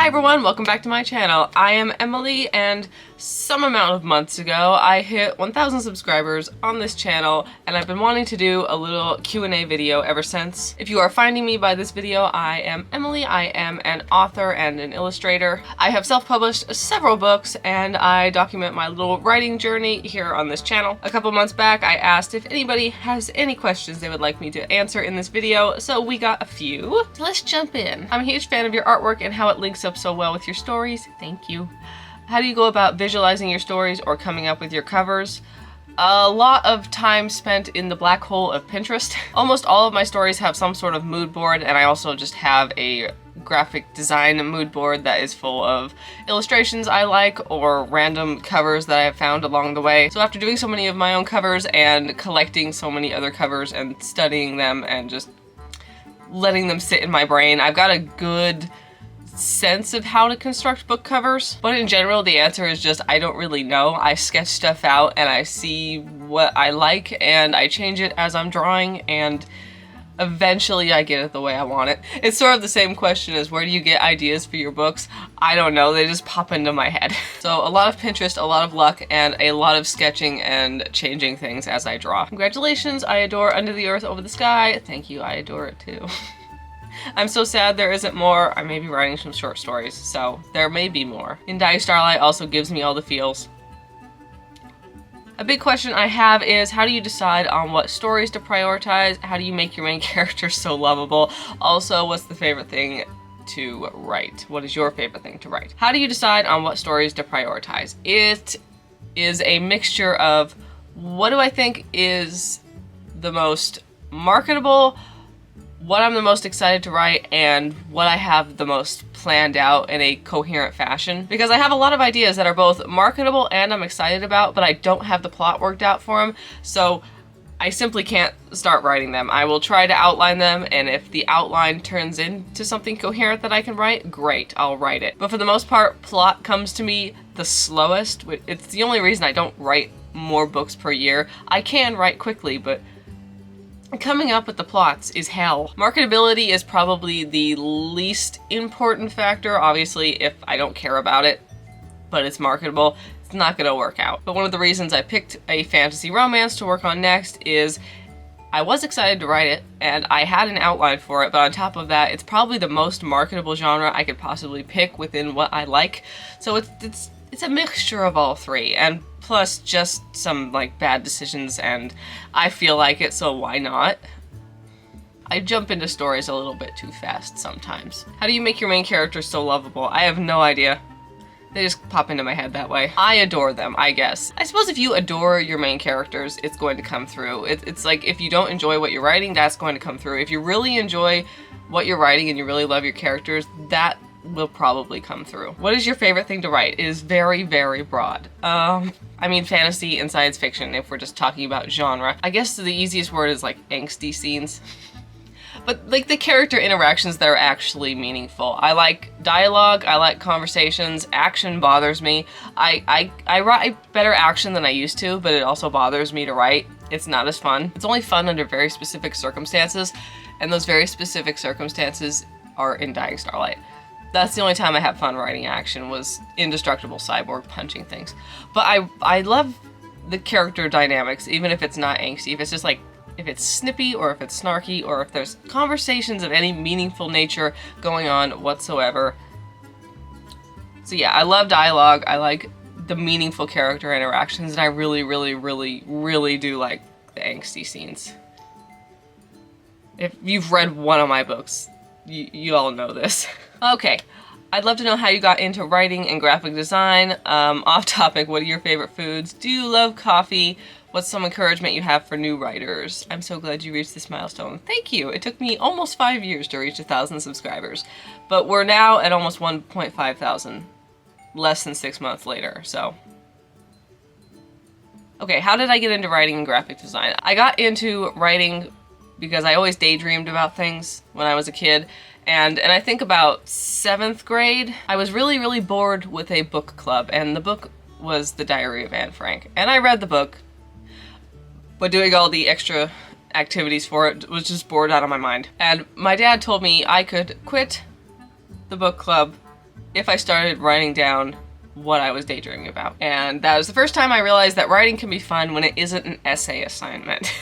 Hi everyone, welcome back to my channel. I am Emily, and some amount of months ago I hit 1,000 subscribers on this channel, and I've been wanting to do a little Q&A video ever since. If you are finding me by this video, I am Emily. I am an author and an illustrator. I have self-published several books, and I document my little writing journey here on this channel. A couple months back I asked if anybody has any questions they would like me to answer in this video, so we got a few. So let's jump in. I'm a huge fan of your artwork and how it links up so well with your stories. Thank you. How do you go about visualizing your stories or coming up with your covers? A lot of time spent in the black hole of Pinterest. Almost all of my stories have some sort of mood board, and I also just have a graphic design mood board that is full of illustrations I like or random covers that I have found along the way. So after doing so many of my own covers and collecting so many other covers and studying them and just letting them sit in my brain, I've got a good sense of how to construct book covers. But in general, the answer is just I don't really know. I sketch stuff out and I see what I like and I change it as I'm drawing, and eventually I get it the way I want it. It's sort of the same question as where do you get ideas for your books? I don't know, they just pop into my head. So a lot of Pinterest, a lot of luck, and a lot of sketching and changing things as I draw. Congratulations, I adore Under the Earth, Over the Sky. Thank you, I adore it too. I'm so sad there isn't more. I may be writing some short stories, so there may be more. In Dying Starlight also gives me all the feels. A big question I have is, how do you decide on what stories to prioritize? How do you make your main character so lovable? Also, what's the favorite thing to write? What is your favorite thing to write? How do you decide on what stories to prioritize? It is a mixture of what do I think is the most marketable, what I'm the most excited to write, and what I have the most planned out in a coherent fashion. Because I have a lot of ideas that are both marketable and I'm excited about, but I don't have the plot worked out for them, so I simply can't start writing them. I will try to outline them, and if the outline turns into something coherent that I can write, great, I'll write it. But for the most part, plot comes to me the slowest. It's the only reason I don't write more books per year. I can write quickly, but coming up with the plots is hell. Marketability is probably the least important factor. Obviously, if I don't care about it, but it's marketable, it's not gonna work out. But one of the reasons I picked a fantasy romance to work on next is I was excited to write it, and I had an outline for it, but on top of that, it's probably the most marketable genre I could possibly pick within what I like. So it's a mixture of all three, and plus just some like bad decisions, and I feel like it, so why not? I jump into stories a little bit too fast sometimes. How do you make your main characters so lovable? I have no idea. They just pop into my head that way. I adore them, I guess. I suppose if you adore your main characters, it's going to come through. It's like if you don't enjoy what you're writing, that's going to come through. If you really enjoy what you're writing and you really love your characters, that will probably come through. What is your favorite thing to write? It is very, very broad. I mean fantasy and science fiction if we're just talking about genre. I guess the easiest word is like angsty scenes. But like the character interactions that are actually meaningful. I like dialogue, I like conversations, action bothers me. I write better action than I used to, but it also bothers me to write. It's not as fun. It's only fun under very specific circumstances, and those very specific circumstances are in Dying Starlight. That's the only time I had fun writing action, was indestructible cyborg punching things. But I love the character dynamics, even if it's not angsty. If it's just like, if it's snippy or if it's snarky or if there's conversations of any meaningful nature going on whatsoever. So yeah, I love dialogue. I like the meaningful character interactions, and I really, really, really, really do like the angsty scenes. If you've read one of my books, you all know this. Okay, I'd love to know how you got into writing and graphic design. Off topic, what are your favorite foods? Do you love coffee? What's some encouragement you have for new writers? I'm so glad you reached this milestone. Thank you. It took me almost 5 years to reach 1,000 subscribers, but we're now at almost 1.5 thousand, less than 6 months later, so. Okay, how did I get into writing and graphic design? I got into writing because I always daydreamed about things when I was a kid. And I think about 7th grade, I was really, really bored with a book club, and the book was The Diary of Anne Frank. And I read the book, but doing all the extra activities for it was just bored out of my mind. And my dad told me I could quit the book club if I started writing down what I was daydreaming about. And that was the first time I realized that writing can be fun when it isn't an essay assignment.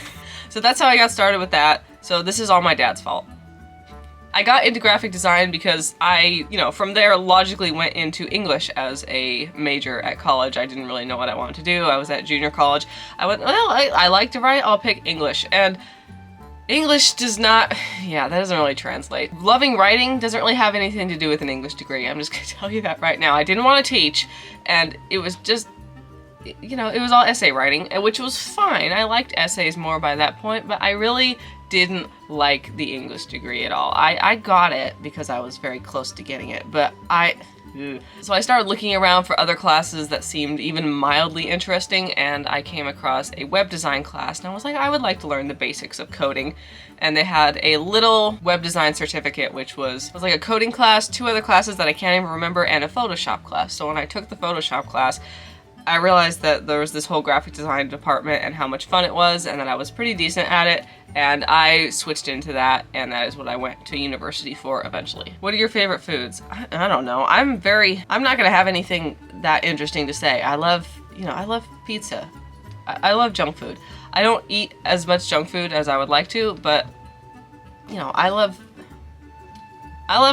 So that's how I got started with that. So this is all my dad's fault. I got into graphic design because I, from there logically went into English as a major at college. I didn't really know what I wanted to do. I was at junior college. I went, well, I like to write, I'll pick English. And English does not, that doesn't really translate. Loving writing doesn't really have anything to do with an English degree. I'm just gonna tell you that right now. I didn't want to teach, and it was just, it was all essay writing, which was fine. I liked essays more by that point, but I really didn't like the English degree at all. I got it because I was very close to getting it, but so I started looking around for other classes that seemed even mildly interesting, and I came across a web design class, and I was like, I would like to learn the basics of coding. And they had a little web design certificate, which was like a coding class, 2 other classes that I can't even remember, and a Photoshop class. So when I took the Photoshop class, I realized that there was this whole graphic design department and how much fun it was, and that I was pretty decent at it, and I switched into that, and that is what I went to university for eventually. What are your favorite foods? I don't know. I'm not gonna have anything that interesting to say. I love pizza. I love junk food. I don't eat as much junk food as I would like to, but, I love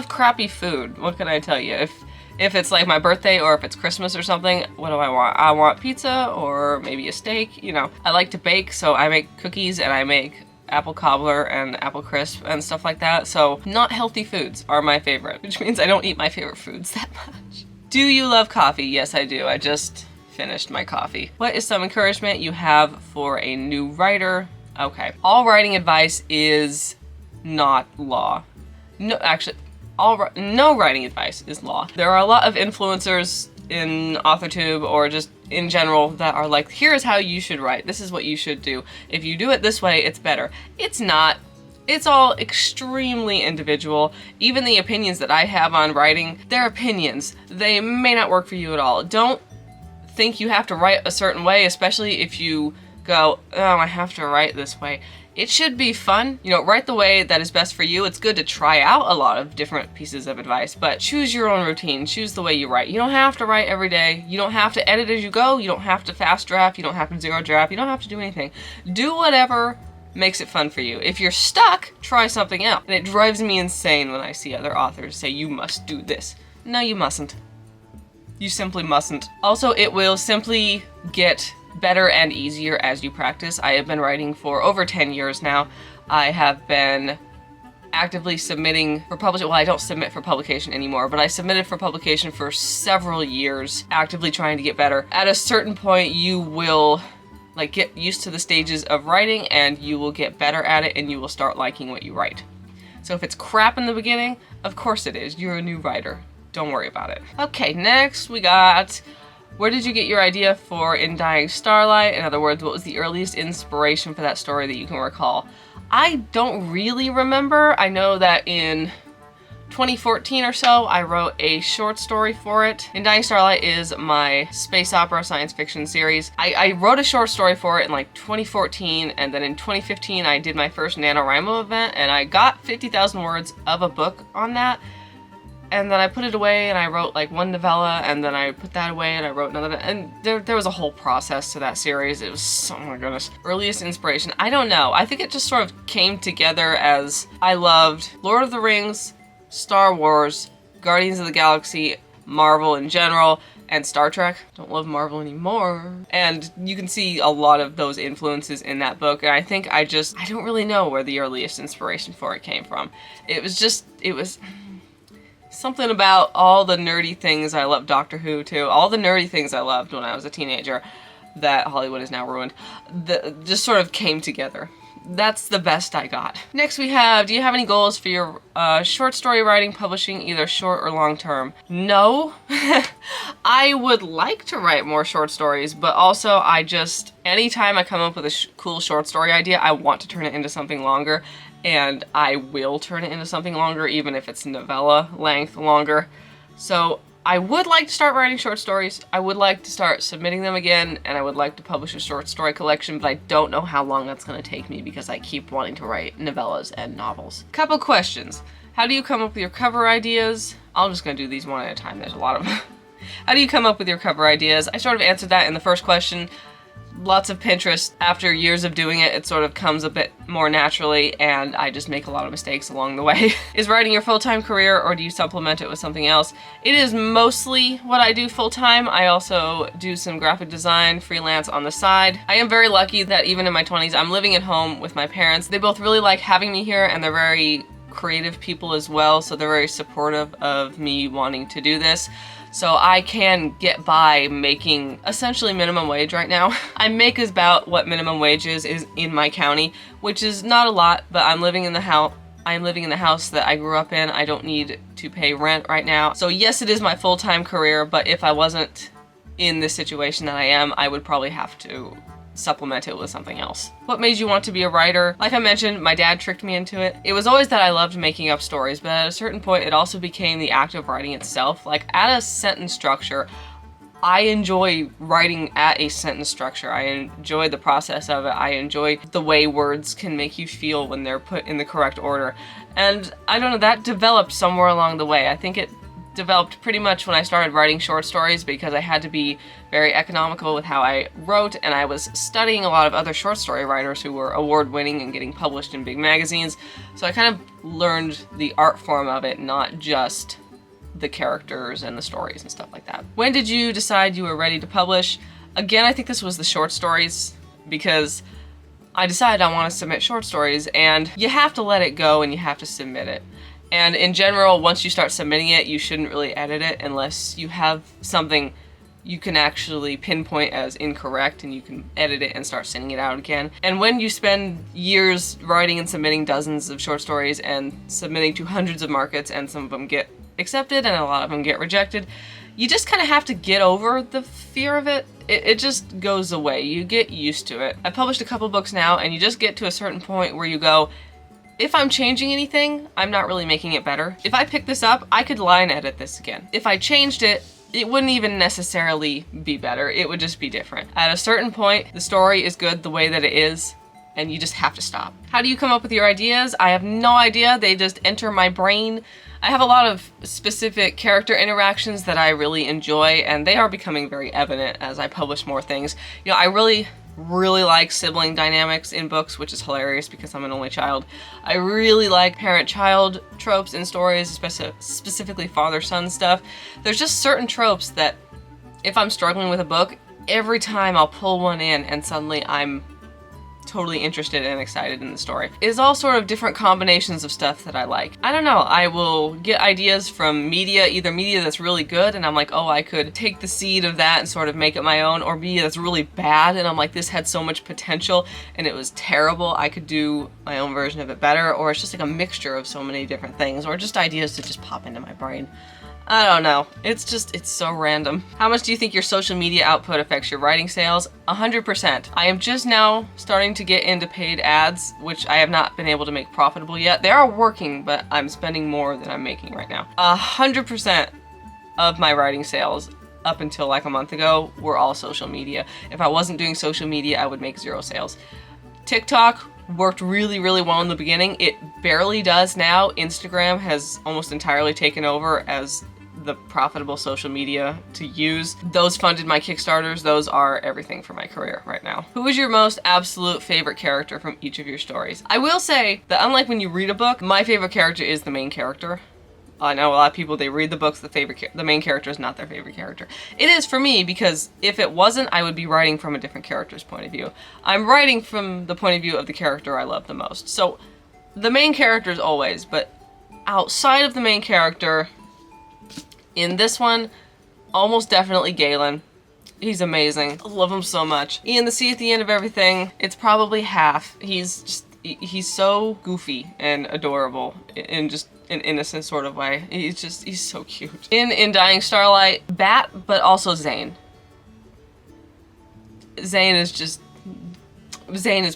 crappy food. What can I tell you? If it's like my birthday or if it's Christmas or something, what do I want? I want pizza or maybe a steak, I like to bake, so I make cookies and I make apple cobbler and apple crisp and stuff like that. So not healthy foods are my favorite, which means I don't eat my favorite foods that much. Do you love coffee? Yes, I do. I just finished my coffee. What is some encouragement you have for a new writer? Okay. All writing advice is not law. No, actually, no writing advice is law. There are a lot of influencers in AuthorTube or just in general that are like, here's how you should write. This is what you should do. If you do it this way, it's better. It's not. It's all extremely individual. Even the opinions that I have on writing, they're opinions. They may not work for you at all. Don't think you have to write a certain way, especially if you go, oh, I have to write this way. It should be fun. Write the way that is best for you. It's good to try out a lot of different pieces of advice, but choose your own routine. Choose the way you write. You don't have to write every day. You don't have to edit as you go. You don't have to fast draft. You don't have to zero draft. You don't have to do anything. Do whatever makes it fun for you. If you're stuck, try something else. And it drives me insane when I see other authors say, you must do this. No, you mustn't. You simply mustn't. Also, it will simply get better and easier as you practice. I have been writing for over 10 years now. I have been actively submitting for publication. Well, I don't submit for publication anymore, but I submitted for publication for several years, actively trying to get better. At a certain point, you will get used to the stages of writing, and you will get better at it, and you will start liking what you write. So if it's crap in the beginning, of course it is. You're a new writer. Don't worry about it. Okay, next we got, where did you get your idea for In Dying Starlight? In other words, what was the earliest inspiration for that story that you can recall? I don't really remember. I know that in 2014 or so, I wrote a short story for it. In Dying Starlight is my space opera science fiction series. I wrote a short story for it in 2014, and then in 2015 I did my first NaNoWriMo event, and I got 50,000 words of a book on that. And then I put it away and I wrote one novella, and then I put that away and I wrote another, and there was a whole process to that series. It was, oh my goodness. Earliest inspiration, I don't know. I think it just sort of came together as I loved Lord of the Rings, Star Wars, Guardians of the Galaxy, Marvel in general, and Star Trek. Don't love Marvel anymore. And you can see a lot of those influences in that book, and I think I don't really know where the earliest inspiration for it came from. It was something about all the nerdy things. I love Doctor Who too. All the nerdy things I loved when I was a teenager that Hollywood has now ruined, just sort of came together. That's the best I got. Next we have, do you have any goals for your short story writing, publishing, either short or long term? No. I would like to write more short stories, but also anytime I come up with a cool short story idea, I want to turn it into something longer. And I will turn it into something longer, even if it's novella length longer. So I would like to start writing short stories. I would like to start submitting them again, and I would like to publish a short story collection, but I don't know how long that's going to take me because I keep wanting to write novellas and novels. Couple questions. How do you come up with your cover ideas? I'm just going to do these one at a time. There's a lot of them. How do you come up with your cover ideas? I sort of answered that in the first question. Lots of Pinterest. After years of doing it, it sort of comes a bit more naturally, and I just make a lot of mistakes along the way. Is writing your full-time career, or do you supplement it with something else? It is mostly what I do full-time. I also do some graphic design freelance on the side. I am very lucky that even in my 20s, I'm living at home with my parents. They both really like having me here, and they're very creative people as well, so they're very supportive of me wanting to do this. So I can get by making essentially minimum wage right now. I make about what minimum wage is in my county, which is not a lot, but I'm living in the house. I'm living in the house that I grew up in. I don't need to pay rent right now. So yes, it is my full-time career, but if I wasn't in this situation that I am, I would probably have to supplement it with something else. What made you want to be a writer? Like I mentioned, my dad tricked me into it. It was always that I loved making up stories, but at a certain point it also became the act of writing itself. Like at a sentence structure, I enjoy writing at a sentence structure. I enjoy the process of it. I enjoy the way words can make you feel when they're put in the correct order. And I don't know, that developed somewhere along the way. I think it developed pretty much when I started writing short stories because I had to be very economical with how I wrote, and I was studying a lot of other short story writers who were award-winning and getting published in big magazines. So I kind of learned the art form of it, not just the characters and the stories and stuff like that. When did you decide you were ready to publish? Again, I think this was the short stories because I decided I want to submit short stories, and you have to let it go and you have to submit it. And in general, once you start submitting it, you shouldn't really edit it unless you have something you can actually pinpoint as incorrect, and you can edit it and start sending it out again. And when you spend years writing and submitting dozens of short stories and submitting to hundreds of markets, and some of them get accepted and a lot of them get rejected, you just kind of have to get over the fear of it. It just goes away. You get used to it. I've published a couple books now, and you just get to a certain point where you go, if I'm changing anything, I'm not really making it better. If I pick this up, I could line edit this again. If I changed it, it wouldn't even necessarily be better. It would just be different. At a certain point, the story is good the way that it is, and you just have to stop. How do you come up with your ideas? I have no idea. They just enter my brain. I have a lot of specific character interactions that I really enjoy, and they are becoming very evident as I publish more things. You know, I really like sibling dynamics in books, which is hilarious because I'm an only child. I really like parent-child tropes in stories, specifically father-son stuff. There's just certain tropes that if I'm struggling with a book, every time I'll pull one in and suddenly I'm totally interested and excited in the story. It's all sort of different combinations of stuff that I like. I don't know, I will get ideas from media, either media that's really good and I'm like, oh, I could take the seed of that and sort of make it my own, or media that's really bad and I'm like, this had so much potential and it was terrible, I could do my own version of it better, or it's just like a mixture of so many different things, or just ideas that just pop into my brain. I don't know. It's so random. How much do you think your social media output affects your writing sales? 100%. I am just now starting to get into paid ads, which I have not been able to make profitable yet. They are working, but I'm spending more than I'm making right now. 100% of my writing sales up until like a month ago were all social media. If I wasn't doing social media, I would make 0 sales. TikTok worked really well in the beginning. It barely does now. Instagram has almost entirely taken over as the profitable social media to use. Those funded my Kickstarters. Those are everything for my career right now. Who is your most absolute favorite character from each of your stories? I will say that unlike when you read a book, my favorite character is the main character. I know a lot of people, they read the books, the main character is not their favorite character. It is for me, because if it wasn't, I would be writing from a different character's point of view. I'm writing from the point of view of the character I love the most. So the main character is always, but outside of the main character, in this one, almost definitely Galen. He's amazing. I love him so much. Ian the Sea at the end of everything, it's probably half. He's so goofy and adorable in just an innocent sort of way. He's so cute. In Dying Starlight, Bat, but also Zane. Zane is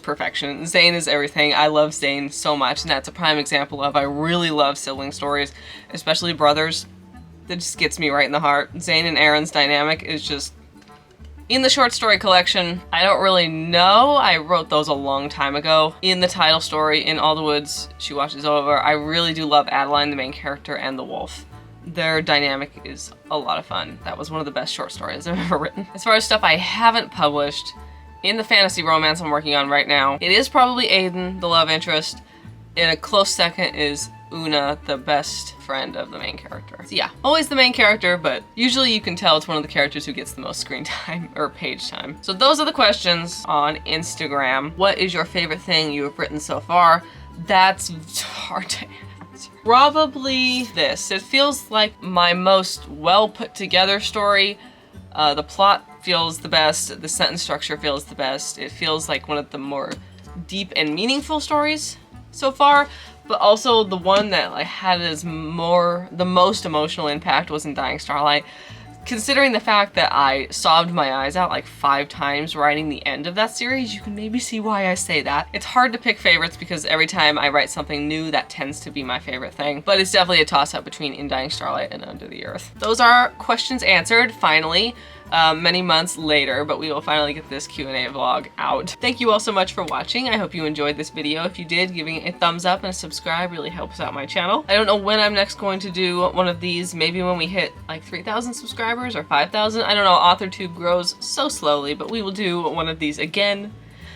perfection. Zane is everything. I love Zane so much, and that's a prime example of I really love sibling stories, especially brothers. that just gets me right in the heart. Zane and Aaron's dynamic is just... In the short story collection, I don't really know. I wrote those a long time ago. In the title story, In All the Woods She Watches Over, I really do love Adeline, the main character, and the wolf. Their dynamic is a lot of fun. That was one of the best short stories I've ever written. As far as stuff I haven't published, in the fantasy romance I'm working on right now, it is probably Aiden, the love interest. In a close second is Una, the best friend of the main character. So yeah, always the main character, but usually you can tell it's one of the characters who gets the most screen time or page time. So those are the questions on Instagram. What is your favorite thing you have written so far? That's hard to answer. Probably this. It feels like my most well put together story. The plot feels the best, the sentence structure feels the best. It feels like one of the more deep and meaningful stories so far. But also the one that like had the most emotional impact was In Dying Starlight. Considering the fact that I sobbed my eyes out like 5 times writing the end of that series, you can maybe see why I say that. It's hard to pick favorites because every time I write something new, that tends to be my favorite thing. But it's definitely a toss-up between In Dying Starlight and Under the Earth. Those are questions answered, finally. Many months later, but we will finally get this Q&A vlog out. Thank you all so much for watching. I hope you enjoyed this video. If you did, giving it a thumbs up and a subscribe really helps out my channel. I don't know when I'm next going to do one of these, maybe when we hit like 3,000 subscribers or 5,000. I don't know, AuthorTube grows so slowly, but we will do one of these again.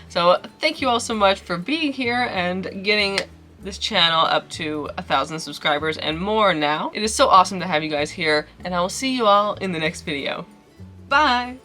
So thank you all so much for being here and getting this channel up to 1,000 subscribers and more now. It is so awesome to have you guys here, and I will see you all in the next video. Bye!